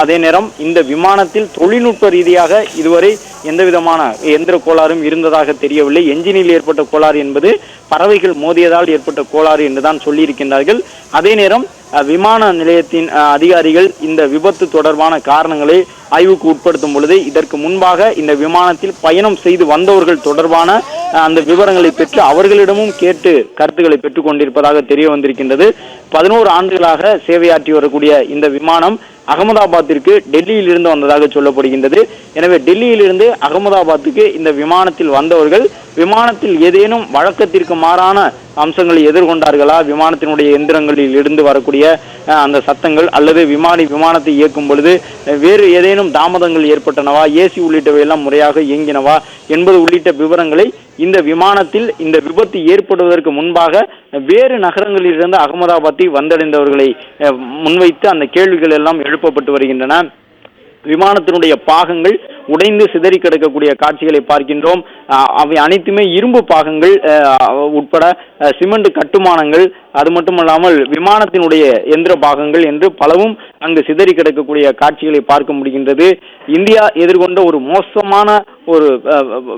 அதே நேரம் இந்த விமானத்தில் தொழில்நுட்ப ரீதியாக இதுவரை எந்த விதமான எந்திர கோளாறும் இருந்ததாக தெரியவில்லை. என்ஜினில் ஏற்பட்ட கோளாறு என்பது பறவைகள் மோதியதால் ஏற்பட்ட கோளாறு என்றுதான் சொல்லியிருக்கின்றார்கள். அதே நேரம் விமான நிலையத்தின் அதிகாரிகள் இந்த விபத்து தொடர்பான காரணங்களை ஆய்வுக்கு உட்படுத்தும் பொழுது இதற்கு முன்பாக இந்த விமானத்தில் பயணம் செய்து வந்தவர்கள் தொடர்பான அந்த விவரங்களை பெற்று அவர்களிடமும் கேட்டு கருத்துக்களை பெற்றுக் கொண்டிருப்பதாக தெரிய வந்திருக்கின்றது. 11 ஆண்டுகளாக சேவையாற்றி வரக்கூடிய இந்த விமானம் அகமதாபாத்திற்கு டெல்லியில் இருந்து வந்ததாக சொல்லப்படுகின்றது. எனவே டெல்லியில் இருந்து அகமதாபாத்துக்கு இந்த விமானத்தில் வந்தவர்கள் விமானத்தில் ஏதேனும் வழக்கத்திற்கு மாறான அம்சங்களை எதிர்கொண்டார்களா, விமானத்தினுடைய எந்திரங்களில் இருந்து வரக்கூடிய அந்த சத்தங்கள் அல்லது விமானத்தை இயக்கும் பொழுது வேறு ஏதேனும் தாமதங்கள் ஏற்பட்டனவா, ஏசி உள்ளிட்டவை எல்லாம் முறையாக இயங்கினவா என்பது உள்ளிட்ட விவரங்களை இந்த விமானத்தில் இந்த விபத்து ஏற்படுவதற்கு முன்பாக வேறு நகரங்களிலிருந்து அகமதாபாத்தை வந்தடைந்தவர்களை முன்வைத்து அந்த கேள்விகள் எல்லாம் எழுப்பப்பட்டு வருகின்றன. விமானத்தினுடைய பாகங்கள் உடைந்து சிதறி கிடக்கக்கூடிய காட்சிகளை பார்க்கின்றோம். அவை அனைத்துமே இரும்பு பாகங்கள் உட்பட சிமெண்ட் கட்டுமானங்கள், அது மட்டுமல்லாமல் விமானத்தினுடைய எந்திர பாகங்கள் என்று பலவும் அங்கு சிதறி கிடக்கக்கூடிய காட்சிகளை பார்க்க முடிகின்றது. இந்தியா எதிர்கொண்ட ஒரு மோசமான ஒரு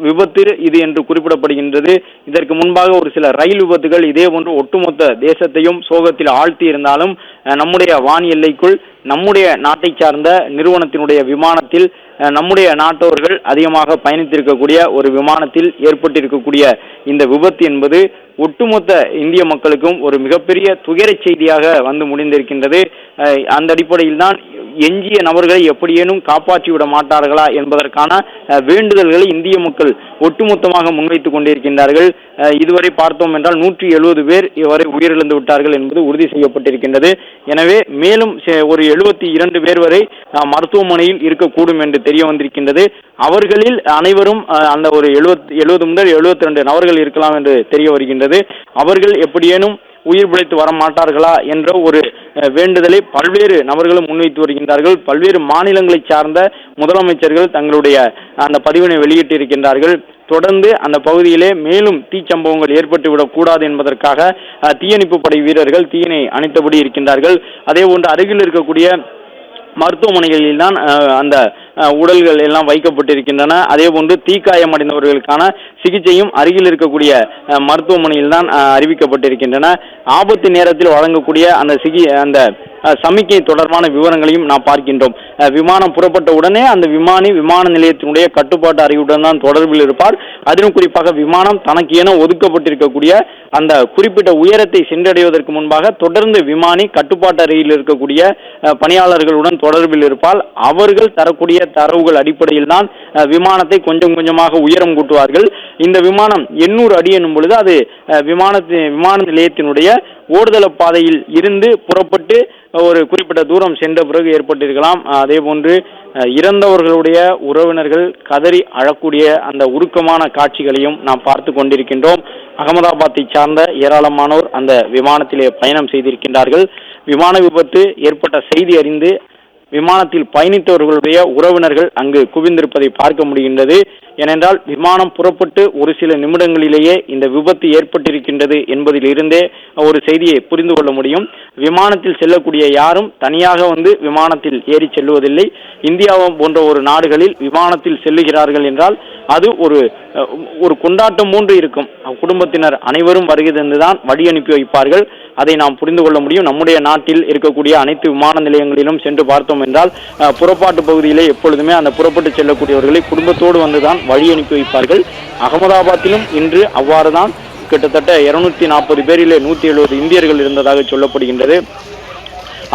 விபத்து இது என்று குறிப்பிடப்படுகின்றது. இதற்கு முன்பாக ஒரு சில ரயில் விபத்துகள் இதே போன்று ஒட்டுமொத்த தேசத்தையும் சோகத்தில் ஆழ்த்தி இருந்தாலும் நம்முடைய வான் எல்லைக்குள் நம்முடைய நாட்டை சார்ந்த நிறுவனத்தினுடைய விமானத்தில் நம்முடைய நாட்டவர்கள் அதிகமாக பயணித்திருக்கக்கூடிய ஒரு விமானத்தில் ஏற்பட்டிருக்கக்கூடிய இந்த விபத்து என்பது ஒட்டுமொத்த இந்திய மக்களுக்கும் ஒரு மிகப்பெரிய துயர செய்தியாக வந்து முடிந்திருக்கின்றது. அந்த அடிப்படையில் தான் எஞ்சிய நபர்களை எப்படியேனும் காப்பாற்றிவிட மாட்டார்களா என்பதற்கான வேண்டுதல்களை இந்திய மக்கள் ஒட்டுமொத்தமாக முன்வைத்துக் கொண்டிருக்கின்றார்கள். இதுவரை பார்த்தோம் என்றால் 170 பேர் இதுவரை உயிரிழந்து விட்டார்கள் என்பது உறுதி செய்யப்பட்டிருக்கின்றது. எனவே மேலும் ஒரு 72 பேர் வரை மருத்துவமனையில் இருக்கக்கூடும் என்று தெரிய வந்திருக்கின்றது. அவர்களில் அனைவரும் அந்த ஒரு 70 முதல் 72 நபர்கள் இருக்கலாம் என்று தெரிய வருகின்றது. அவர்கள் எப்படியேனும் உயிர் பிழைத்து வர மாட்டார்களா என்ற ஒரு வேண்டுதலை பல்வேறு நபர்களும் முன்வைத்து வருகின்றார்கள். பல்வேறு மாநிலங்களை சார்ந்த முதலமைச்சர்கள் தங்களுடைய அந்த பதிவினை வெளியிட்டிருக்கின்றார்கள். தொடர்ந்து அந்த பகுதியிலே மேலும் தீச்சம்பவங்கள் ஏற்பட்டுவிடக் கூடாது என்பதற்காக தீயணைப்பு படை வீரர்கள் தீயினை அணைத்தபடி இருக்கின்றார்கள். அதே போன்று அருகில் இருக்கக்கூடிய மருத்துவமனைகளில் தான் அந்த உடல்கள் எல்லாம் வைக்கப்பட்டிருக்கின்றன. அதே போன்று தீக்காயம் அடைந்தவர்களுக்கான சிகிச்சையும் அருகில் இருக்கக்கூடிய மருத்துவமனையில் தான் அறிவிக்கப்பட்டிருக்கின்றன. ஆபத்து நேரத்தில் வழங்கக்கூடிய அந்த சமிக்கை தொடர்பான விவரங்களையும் நாம் பார்க்கின்றோம். விமானம் புறப்பட்ட உடனே அந்த விமான நிலையத்தினுடைய கட்டுப்பாட்டு அறையுடன் தான் தொடர்பில் இருப்பார். அதிலும் குறிப்பாக விமானம் தனக்கு என ஒதுக்கப்பட்டிருக்கக்கூடிய அந்த குறிப்பிட்ட உயரத்தை சென்றடைவதற்கு முன்பாக தொடர்ந்து விமானி கட்டுப்பாட்டு அறையில் இருக்கக்கூடிய பணியாளர்களுடன் தொடர்பில் இருப்பால் அவர்கள் தரக்கூடிய தரவுகள் அடிப்படையில் தான் விமானத்தை கொஞ்சம் கொஞ்சமாக உயரம் கூட்டுவார்கள். இந்த விமானம் 800 அடி என்னும் பொழுது அது விமான நிலையத்தினுடைய ஓடுதள பாதையில் இருந்து புறப்பட்டு ஒரு குறிப்பிட்ட தூரம் சென்ற பிறகு ஏற்பட்டிருக்கலாம். அதே போன்று இறந்தவர்களுடைய உறவினர்கள் கதறி அழக்கூடிய அந்த உருக்கமான காட்சிகளையும் நாம் பார்த்து கொண்டிருக்கின்றோம். அகமதாபாத்தை சார்ந்த ஏராளமானோர் அந்த விமானத்திலே பயணம் செய்திருக்கின்றார்கள். விமான விபத்து ஏற்பட்ட செய்தி அறிந்து விமானத்தில் பயணித்தவர்களுடைய உறவினர்கள் அங்கு குவிந்திருப்பதை பார்க்க முடிகின்றது. ஏனென்றால் விமானம் புறப்பட்டு ஒரு சில நிமிடங்களிலேயே இந்த விபத்து ஏற்பட்டிருக்கின்றது என்பதில் இருந்தே ஒரு செய்தியை புரிந்து கொள்ள முடியும். விமானத்தில் செல்லக்கூடிய யாரும் தனியாக வந்து விமானத்தில் ஏறி செல்வதில்லை. இந்தியாவும் போன்ற ஒரு நாடுகளில் விமானத்தில் செல்லுகிறார்கள் என்றால் அது ஒரு கொண்டாட்டம் போன்று இருக்கும். குடும்பத்தினர் அனைவரும் வருகை தந்துதான் வழி அனுப்பி வைப்பார்கள். அதை நாம் புரிந்து கொள்ள முடியும். நம்முடைய நாட்டில் இருக்கக்கூடிய அனைத்து விமான நிலையங்களிலும் சென்று பார்த்தோம் என்றால் புறப்பாட்டு பகுதியிலே எப்பொழுதுமே அந்த புறப்பட்டு செல்லக்கூடியவர்களை குடும்பத்தோடு வந்துதான் வழி அனுப்பி வைப்பார்கள். அகமதாபாத்திலும் இன்று அவ்வாறுதான் கிட்டத்தட்ட 240 பேரிலே 170 இந்தியர்கள் இருந்ததாக சொல்லப்படுகின்றது.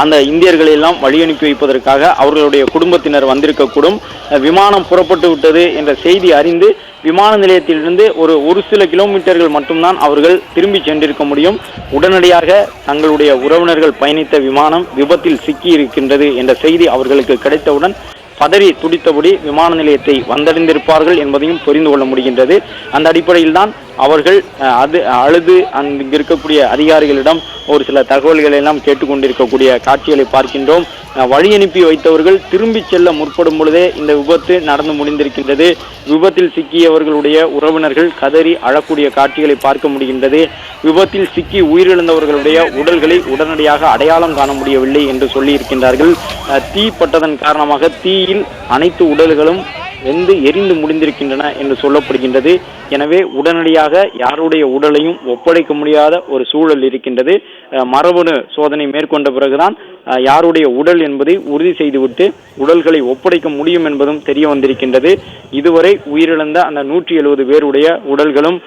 அந்த இந்தியர்களை எல்லாம் வழி அனுப்பி வைப்பதற்காக அவர்களுடைய குடும்பத்தினர் வந்திருக்கக்கூடும். விமானம் புறப்பட்டு விட்டது என்ற செய்தி அறிந்து விமான நிலையத்திலிருந்து ஒரு சில கிலோமீட்டர்கள் மட்டும்தான் அவர்கள் திரும்பி சென்றிருக்க முடியும். உடனடியாக தங்களுடைய உறவினர்கள் பயணித்த விமானம் விபத்தில் சிக்கி இருக்கின்றது என்ற செய்தி அவர்களுக்கு கிடைத்தவுடன் பதறி துடித்தபடி விமான நிலையத்தை வந்தடைந்திருப்பார்கள் என்பதையும் புரிந்து கொள்ள முடிகின்றது. அந்த அடிப்படையில் தான் அவர்கள் அது அழுது அங்கு இருக்கக்கூடிய அதிகாரிகளிடம் ஒரு சில தகவல்களை எல்லாம் கேட்டுக்கொண்டிருக்கக்கூடிய காட்சிகளை பார்க்கின்றோம். வழி அனுப்பி வைத்தவர்கள் திரும்பி செல்ல முற்படும் பொழுதே இந்த விபத்து நடந்து முடிந்திருக்கின்றது. விபத்தில் சிக்கியவர்களுடைய உறவினர்கள் கதறி அழக்கூடிய காட்சிகளை பார்க்க முடிகின்றது. விபத்தில் சிக்கி உயிரிழந்தவர்களுடைய உடல்களை உடனடியாக அடையாளம் காண முடியவில்லை என்று சொல்லி இருக்கின்றார்கள். தீ பட்டதன் காரணமாக தீயில் அனைத்து உடல்களும் வெந்து எரிந்து முடிந்திருக்கின்றன என்று சொல்லப்படுகின்றது. எனவே உடனடியாக யாருடைய உடலையும் ஒப்படைக்க முடியாத ஒரு சூழல் இருக்கின்றது. மரபணு சோதனை மேற்கொண்ட பிறகுதான் யாருடைய உடல் என்பதை உறுதி செய்துவிட்டு உடல்களை ஒப்படைக்க முடியும் என்பதும் தெரிய வந்திருக்கின்றது. இதுவரை உயிரிழந்த அந்த 170 பேருடைய உடல்களும்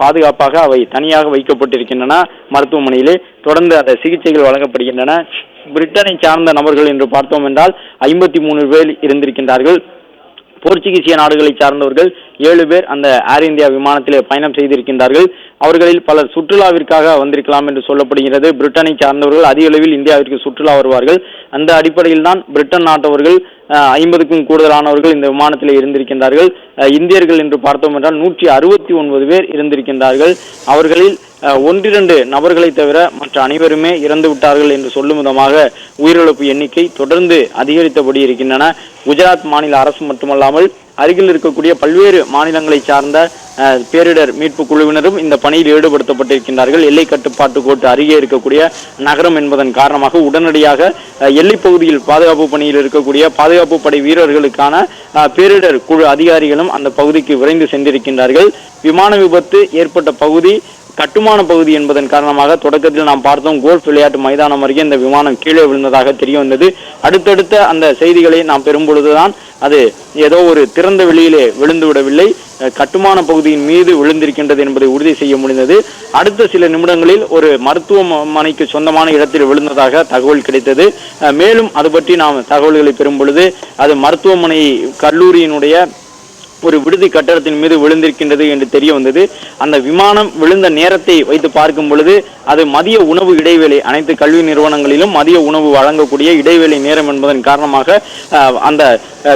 பாதுகாப்பாக அவை தனியாக வைக்கப்பட்டிருக்கின்றன மருத்துவமனையிலே. தொடர்ந்து அந்த சிகிச்சைகள் வழங்கப்படுகின்றன. பிரிட்டனை சார்ந்த நபர்கள் என்று பார்த்தோம் என்றால் 53 பேர் இருந்திருக்கின்றார்கள். போர்ச்சுகீசிய நாடுகளை சார்ந்தவர்கள் 7 பேர் அந்த ஏர் இந்தியா விமானத்திலே பயணம் செய்திருக்கின்றார்கள். அவர்களில் பலர் சுற்றுலாவிற்காக வந்திருக்கலாம் என்று சொல்லப்படுகிறது. பிரிட்டனை சார்ந்தவர்கள் அதிக அளவில் இந்தியாவிற்கு சுற்றுலா வருவார்கள். அந்த அடிப்படையில் தான் பிரிட்டன் நாட்டவர்கள் 50க்கும் கூடுதலானவர்கள் இந்த விமானத்தில் இருந்திருக்கின்றார்கள். இந்தியர்கள் என்று பார்த்தோம் என்றால் 169 பேர் இருந்திருக்கின்றார்கள். அவர்களில் 1-2 நபர்களை தவிர மற்ற அனைவருமே இறந்து விட்டார்கள் என்று சொல்லும் விதமாக உயிரிழப்பு எண்ணிக்கை தொடர்ந்து அதிகரித்தபடி இருக்கின்றன. குஜராத் மாநில அரசு மட்டுமல்லாமல் அருகில் இருக்கக்கூடிய பல்வேறு மாநிலங்களை சார்ந்த பேரிடர் மீட்பு குழுவினரும் இந்த பணியில் ஈடுபடுத்தப்பட்டிருக்கின்றார்கள். எல்லை கட்டுப்பாட்டு கோட்டு அருகே இருக்கக்கூடிய நகரம் என்பதன் காரணமாக உடனடியாக எல்லைப் பகுதியில் பாதுகாப்பு பணியில் இருக்கக்கூடிய பாதுகாப்பு படை வீரர்களுக்கான பேரிடர் குழு அதிகாரிகளும் அந்த பகுதிக்கு விரைந்து சென்றிருக்கின்றார்கள். விமான விபத்து ஏற்பட்ட பகுதி கட்டுமான பகுதி என்பதன் காரணமாக தொடக்கத்தில் நாம் பார்த்தோம் கோல்ஃப் விளையாட்டு மைதானம் அருகே இந்த விமானம் கீழே விழுந்ததாக தெரிய வந்தது. அடுத்தடுத்த அந்த செய்திகளை நாம் பெறும் பொழுதுதான் அது ஏதோ ஒரு திறந்த வெளியிலே விழுந்து விடவில்லை, கட்டுமான பகுதியின் மீது விழுந்திருக்கின்றது என்பதை உறுதி செய்ய முடிந்தது. அடுத்த சில நிமிடங்களில் ஒரு மருத்துவமனைக்கு சொந்தமான இடத்தில் விழுந்ததாக தகவல் கிடைத்தது. மேலும் அது பற்றி நாம் தகவல்களை பெறும் பொழுது அது மருத்துவமனை கல்லூரியினுடைய ஒரு விடுதி கட்டடத்தின் மீது விழுந்திருக்கின்றது என்று தெரிய வந்தது. அந்த விமானம் விழுந்த நேரத்தை வைத்து பார்க்கும் பொழுது அது மதிய உணவு இடைவேளை, அனைத்து கல்வி நிறுவனங்களிலும் மதிய உணவு வழங்கக்கூடிய இடைவேளை நேரம் என்பதன் காரணமாக அந்த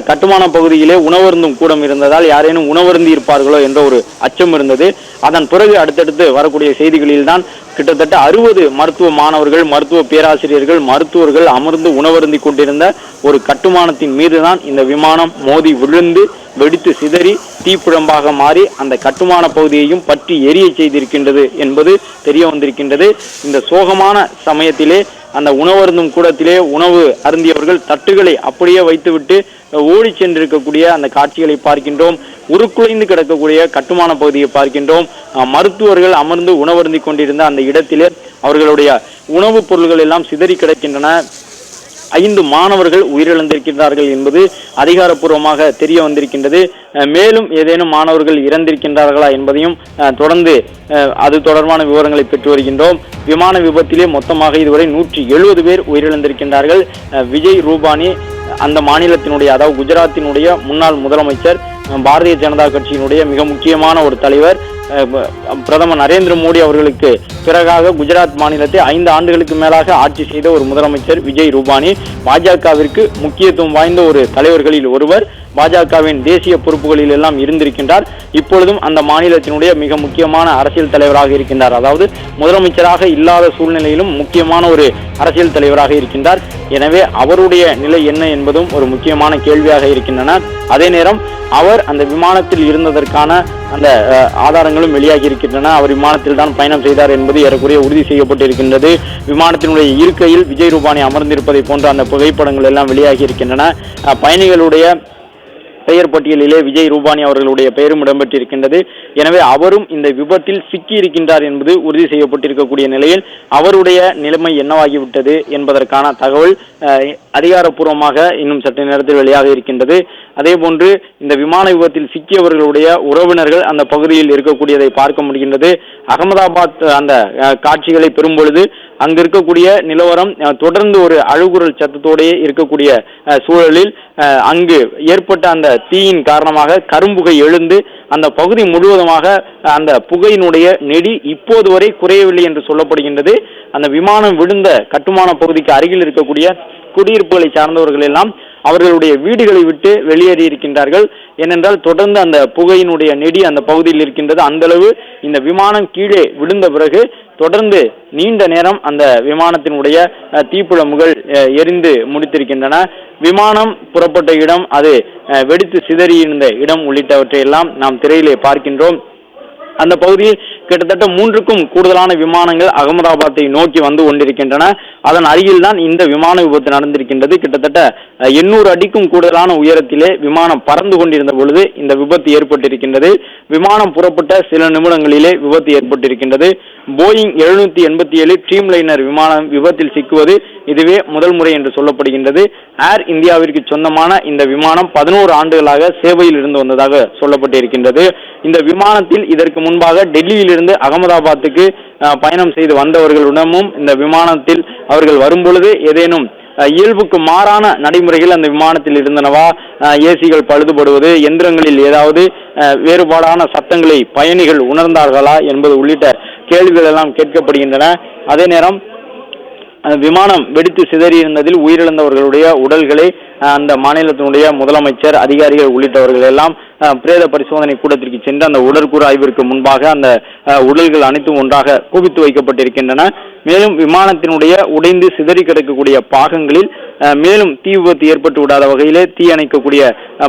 கட்டுமான பகுதியிலே உணவருந்தும் கூடம் இருந்ததால் யாரேனும் உணவருந்தி இருப்பார்களோ என்ற ஒரு அச்சம் இருந்தது. அதன் பிறகு அடுத்தடுத்து வரக்கூடிய செய்திகளில் தான் கிட்டத்தட்ட 60 மருத்துவ மாணவர்கள், மருத்துவ பேராசிரியர்கள், மருத்துவர்கள் அமர்ந்து உணவருந்தி கொண்டிருந்த ஒரு கட்டுமானத்தின் மீதுதான் இந்த விமானம் மோதி விழுந்து வெடித்து சிதறி தீப்புழம்பாக மாறி அந்த கட்டுமான பகுதியையும் பற்றி எரிய செய்திருக்கின்றது என்பது தெரிய வந்திருக்கின்றது. இந்த சோகமான சமயத்திலே அந்த உணவருந்தும் கூடத்திலே உணவு அருந்தியவர்கள் தட்டுகளை அப்படியே வைத்துவிட்டு ஓடி சென்றிருக்கக்கூடிய அந்த காட்சிகளை பார்க்கின்றோம். உருக்குலைந்து கிடக்கக்கூடிய கட்டுமான பகுதியை பார்க்கின்றோம். மருத்துவர்கள் அமர்ந்து உணவருந்தி கொண்டிருந்த அந்த இடத்திலே அவர்களுடைய உணவுப் பொருள்கள் எல்லாம் சிதறி கிடக்கின்றன. 5 மாணவர்கள் உயிரிழந்திருக்கின்றார்கள் என்பது அதிகாரப்பூர்வமாக தெரிய வந்திருக்கின்றது. மேலும் ஏதேனும் மாணவர்கள் இறந்திருக்கின்றார்களா என்பதையும் தொடர்ந்து அது தொடர்பான விவரங்களை பெற்று வருகின்றோம். விமான விபத்திலே மொத்தமாக இதுவரை 170 பேர் உயிரிழந்திருக்கின்றார்கள். விஜய் ரூபானி அந்த மாநிலத்தினுடைய, அதாவது குஜராத்தினுடைய முன்னாள் முதலமைச்சர், பாரதிய ஜனதா கட்சியினுடைய மிக முக்கியமான ஒரு தலைவர், பிரதமர் நரேந்திர மோடி அவர்களுக்கு பிறகாக குஜராத் மாநிலத்தை 5 ஆண்டுகளுக்கு மேலாக ஆட்சி செய்த ஒரு முதலமைச்சர் விஜய் ரூபானி பாஜகவிற்கு முக்கியத்துவம் வாய்ந்த ஒரு தலைவர்களில் ஒருவர். பாஜகவின் தேசிய பொறுப்புகளில் எல்லாம் இருந்திருக்கின்றார். இப்பொழுதும் அந்த மாநிலத்தினுடைய மிக முக்கியமான அரசியல் தலைவராக இருக்கின்றார். அதாவது முதலமைச்சராக இல்லாத சூழ்நிலையிலும் முக்கியமான ஒரு அரசியல் தலைவராக இருக்கின்றார். எனவே அவருடைய நிலை என்ன என்பதும் ஒரு முக்கியமான கேள்வியாக இருக்கின்றன. அதே நேரம் அவர் அந்த விமானத்தில் இருந்ததற்கான அந்த ஆதாரங்களும் வெளியாகி இருக்கின்றன. அவர் விமானத்தில் தான் பயணம் செய்தார் என்பது ஏறக்குறைய உறுதி செய்யப்பட்டிருக்கின்றது. விமானத்தினுடைய இருக்கையில் விஜய் ரூபானி அமர்ந்திருப்பதை போன்ற அந்த புகைப்படங்கள் எல்லாம் வெளியாகி இருக்கின்றன. பயணிகளுடைய பெயர் பட்டியலிலே விஜய் ரூபானி அவர்களுடைய பெயரும் இடம்பெற்றிருக்கின்றது. எனவே அவரும் இந்த விபத்தில் சிக்கி இருக்கின்றார் என்பது உறுதி செய்யப்பட்டிருக்கக்கூடிய நிலையில் அவருடைய நிலைமை என்னவாகிவிட்டது என்பதற்கான தகவல் அதிகாரப்பூர்வமாக இன்னும் சற்று நேரத்தில் வெளியாக இருக்கின்றது. அதே போன்று இந்த விமான விபத்தில் சிக்கியவர்களுடைய உறவினர்கள் அந்த பகுதியில் இருக்கக்கூடியதை பார்க்க முடிகின்றது. அகமதாபாத் அந்த காட்சிகளை பெறும் பொழுது அங்கு இருக்கக்கூடிய நிலவரம் தொடர்ந்து ஒரு அழுகுரல் சத்தத்தோடையே இருக்கக்கூடிய சூழலில் அங்கு ஏற்பட்ட அந்த தீயின் காரணமாக கரும்புகை எழுந்து அந்த பகுதி முழுவதுமாக அந்த புகையினுடைய நெடி இப்போது வரை குறையவில்லை என்று சொல்லப்படுகின்றது. அந்த விமானம் விழுந்த கட்டுமான பகுதிக்கு அருகில் இருக்கக்கூடிய குடியிருப்புகளை சார்ந்தவர்கள் எல்லாம் அவர்களுடைய வீடுகளை விட்டு வெளியேறி இருக்கின்றார்கள். ஏனென்றால் தொடர்ந்து அந்த புகையினுடைய நெடி அந்த பகுதியில் இருக்கின்றது. அந்த அளவு இந்த விமானம் கீழே விழுந்த பிறகு தொடர்ந்து நீண்ட நேரம் அந்த விமானத்தினுடைய தீப்புழம்புகள் எரிந்து முடித்திருக்கின்றன. விமானம் புறப்பட்ட இடம், அது வெடித்து சிதறியிருந்த இடம் உள்ளிட்டவற்றை எல்லாம் நாம் திரையிலே பார்க்கின்றோம். அந்த பகுதியில் கிட்டத்தட்ட 3க்கும் கூடுதலான விமானங்கள் அகமதாபாத்தை நோக்கி வந்து கொண்டிருக்கின்றன. அதன் அருகில் தான் இந்த விமான விபத்து நடந்திருக்கின்றது. கிட்டத்தட்ட 800 அடிக்கும் கூடுதலான உயரத்திலே விமானம் பறந்து கொண்டிருந்த பொழுது இந்த விபத்து ஏற்பட்டிருக்கின்றது. விமானம் புறப்பட்ட சில நிமிடங்களிலே விபத்து ஏற்பட்டிருக்கின்றது. போயிங் 787 ட்ரீம் லைனர் விமானம் விபத்தில் சிக்குவது இதுவே முதல் முறை என்று சொல்லப்படுகின்றது. ஏர் இந்தியாவிற்கு சொந்தமான இந்த விமானம் 11 ஆண்டுகளாக சேவையில் இருந்து வந்ததாக சொல்லப்பட்டிருக்கின்றது. இந்த விமானத்தில் இதற்கு முன்பாக டெல்லியிலிருந்து அகமதாபாத்துக்கு பயணம் செய்து வந்தவர்களிடமும் இந்த விமானத்தில் அவர்கள் வரும்பொழுது ஏதேனும் இயல்புக்கு மாறான நடைமுறைகள் அந்த விமானத்தில் இருந்தனவா, ஏசிகள் பழுதுபடுவது, எந்திரங்களில் ஏதாவது வேறுபாடான சத்தங்களை பயணிகள் உணர்ந்தார்களா என்பது உள்ளிட்ட கேள்விகள் எல்லாம் கேட்கப்படுகின்றன. அதே நேரம் விமானம் வெடித்து சிதறியிருந்ததில் உயிரிழந்தவர்களுடைய உடல்களை அந்த மாநிலத்தினுடைய முதலமைச்சர், அதிகாரிகள் உள்ளிட்டவர்கள் எல்லாம் பிரேத பரிசோதனை கூடத்திற்கு சென்று அந்த உடற்கூறு ஆய்விற்கு முன்பாக அந்த உடல்கள் அனைத்தும் ஒன்றாக குவித்து வைக்கப்பட்டிருக்கின்றன. மேலும் விமானத்தினுடைய உடைந்து சிதறி கிடக்கக்கூடிய பாகங்களில் மேலும் தீ விபத்து ஏற்பட்டு விடாத வகையிலே தீ அணைக்கக்கூடிய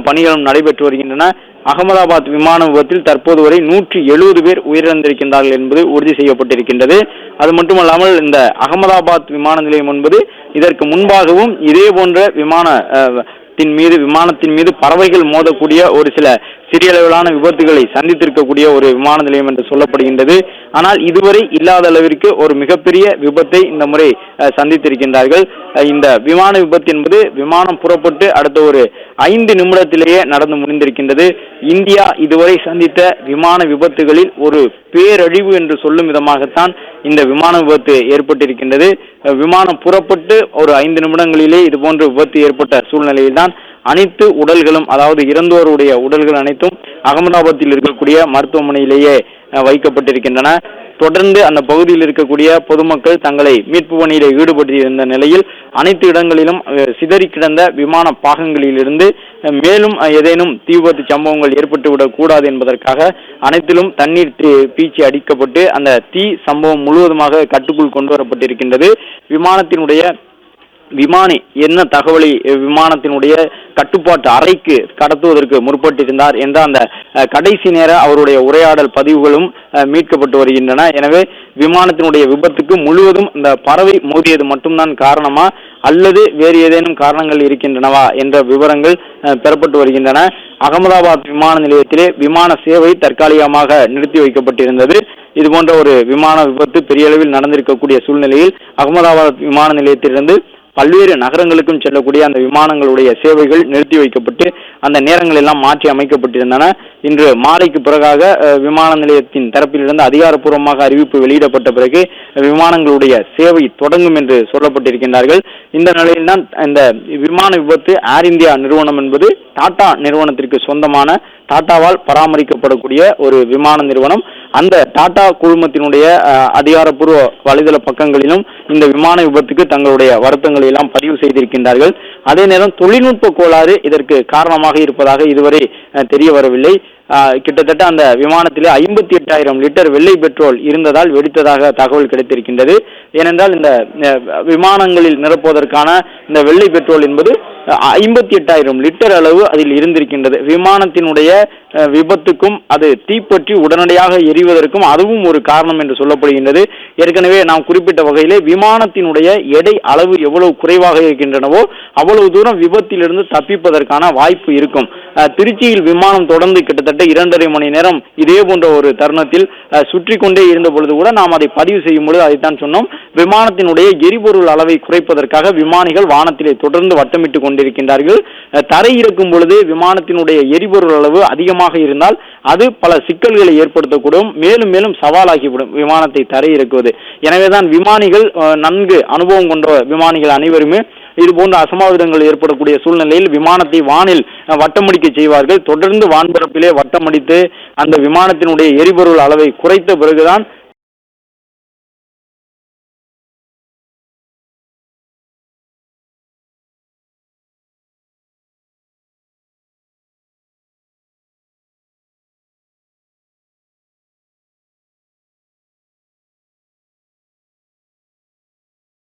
பணிகளும் நடைபெற்று வருகின்றன. அகமதாபாத் விமான விபத்தில் தற்போது வரை 170 பேர் உயிரிழந்திருக்கின்றார்கள் என்பது உறுதி செய்யப்பட்டிருக்கின்றது. அது மட்டுமல்லாமல் இந்த அகமதாபாத் விமான நிலையம் என்பது இதற்கு முன்பாகவும் இதே போன்ற விமானத்தின் மீது பறவைகள் மோதக்கூடிய ஒரு சில சிறிய அளவிலான விபத்துகளை சந்தித்திருக்கக்கூடிய ஒரு விமான நிலையம் என்று சொல்லப்படுகின்றது. ஆனால் இதுவரை இல்லாத அளவிற்கு ஒரு மிகப்பெரிய விபத்தை இந்த முறை சந்தித்திருக்கின்றார்கள். இந்த விமான விபத்து என்பது விமானம் புறப்பட்டு அடுத்த ஒரு 5 நிமிடத்திலேயே நடந்து முடிந்திருக்கின்றது. இந்தியா இதுவரை சந்தித்த விமான விபத்துகளில் ஒரு பேரழிவு என்று சொல்லும் விதமாகத்தான் இந்த விமான விபத்து ஏற்பட்டிருக்கின்றது. விமானம் புறப்பட்டு ஒரு 5 நிமிடங்களிலே இதுபோன்ற விபத்து ஏற்பட்ட சூழ்நிலையில் தான் அனைத்து உடல்களும், அதாவது இறந்தோருடைய உடல்கள் அனைத்தும் அகமதாபாத்தில் இருக்கக்கூடிய மருத்துவமனையிலேயே வைக்கப்பட்டிருக்கின்றன. தொடர்ந்து அந்த பகுதியில் இருக்கக்கூடிய பொதுமக்கள் தங்களை மீட்பு பணியில ஈடுபட்டிருந்த நிலையில் அனைத்து இடங்களிலும் சிதறி கிடந்த விமான பாகங்களிலிருந்து மேலும் ஏதேனும் தீ விபத்து சம்பவங்கள் ஏற்பட்டுவிடக் கூடாது என்பதற்காக அனைத்திலும் தண்ணீர் பீச்சி அடிக்கப்பட்டு அந்த தீ சம்பவம் முழுவதுமாக கட்டுக்குள் கொண்டு வரப்பட்டிருக்கின்றது. விமானி என்ன தகவலை விமானத்தினுடைய கட்டுப்பாட்டு அறைக்கு கடத்துவதற்கு முற்பட்டிருந்தார் என்ற அந்த கடைசி நேர அவருடைய உரையாடல் பதிவுகளும் மீட்கப்பட்டு வருகின்றன. எனவே விமானத்தினுடைய விபத்துக்கு முழுவதும் இந்த பறவை மோதியது மட்டும்தான் காரணமா அல்லது வேறு ஏதேனும் காரணங்கள் இருக்கின்றனவா என்ற விவரங்கள் பெறப்பட்டு வருகின்றன. அகமதாபாத் விமான நிலையத்திலே விமான சேவை தற்காலிகமாக நிறுத்தி வைக்கப்பட்டிருந்தது. இதுபோன்ற ஒரு விமான விபத்து பெரிய அளவில் நடந்திருக்கக்கூடிய சூழ்நிலையில் அகமதாபாத் விமான நிலையத்திலிருந்து பல்வேறு நகரங்களுக்கும் செல்லக்கூடிய அந்த விமானங்களுடைய சேவைகள் நிறுத்தி வைக்கப்பட்டு அந்த நேரங்கள் எல்லாம் மாற்றி அமைக்கப்பட்டிருந்தன. இன்று மாலைக்கு பிறகாக விமான நிலையத்தின் தரப்பிலிருந்து அதிகாரப்பூர்வமாக அறிவிப்பு வெளியிடப்பட்ட பிறகு விமானங்களுடைய சேவை தொடங்கும் என்று சொல்லப்பட்டிருக்கின்றார்கள். இந்த நிலையில்தான் இந்த விமான விபத்து ஏர் இந்தியா நிறுவனம் என்பது டாடா நிறுவனத்திற்கு சொந்தமான, டாடாவால் பராமரிக்கப்படக்கூடிய ஒரு விமான நிறுவனம். அந்த டாடா குழுமத்தினுடைய அதிகாரப்பூர்வ வலைதள பக்கங்களிலும் இந்த விமான விபத்துக்கு தங்களுடைய வருத்தங்களை எல்லாம் பதிவு செய்திருக்கின்றார்கள். அதே நேரம் தொழில்நுட்ப கோளாறு இதற்கு காரணமாக இருப்பதாக இதுவரை தெரிய வரவில்லை. கிட்டத்தட்ட அந்த விமானத்திலே 58,000 லிட்டர் வெள்ளை பெட்ரோல் இருந்ததால் வெடித்ததாக தகவல் கிடைத்திருக்கின்றது. ஏனென்றால் இந்த விமானங்களில் நிரப்புவதற்கான இந்த வெள்ளை பெட்ரோல் என்பது 58,000 லிட்டர் அளவு அதில் இருந்திருக்கின்றது. விமானத்தினுடைய விபத்துக்கும் அது தீப்பற்றி உடனடியாக எரிவதற்கும் அதுவும் ஒரு காரணம் என்று சொல்லப்படுகின்றது. ஏற்கனவே நாம் குறிப்பிட்ட வகையிலே விமானத்தினுடைய எடை அளவு எவ்வளவு குறைவாக இருக்கின்றனவோ அவ்வளவு தூரம் விபத்திலிருந்து தப்பிப்பதற்கான வாய்ப்பு இருக்கும். திருச்சியில் விமானம் தொடர்ந்து கிட்டத்தட்ட 2.5 மணி நேரம் இதே போன்ற ஒரு தருணத்தில் சுற்றி கொண்டே இருந்த பொழுது கூட நாம் அதை பதிவு செய்யும் பொழுது அதைத்தான் சொன்னோம். விமானத்தினுடைய எரிபொருள் அளவை குறைப்பதற்காக விமானிகள் வானத்திலே தொடர்ந்து வட்டமிட்டு கொண்டிருக்கின்றார்கள். தரை இருக்கும் பொழுது விமானத்தினுடைய எரிபொருள் அளவு அதிகமாக இருந்தால் அது பல சிக்கல்களை ஏற்படுத்தக்கூடும், மேலும் மேலும் சவாலாகிவிடும் விமானத்தை தரை இறக்குவது. எனவேதான் விமானிகள், நன்கு அனுபவம் கொண்ட விமானிகள் அனைவருமே இது போன்ற அசம்பாவிதங்கள் ஏற்படக்கூடிய சூழ்நிலையில் விமானத்தை வானில் வட்டமடிக்க செய்வார்கள். தொடர்ந்து வான்பரப்பிலே வட்டமடித்து அந்த விமானத்தினுடைய எரிபொருள் அளவை குறைத்த பிறகுதான்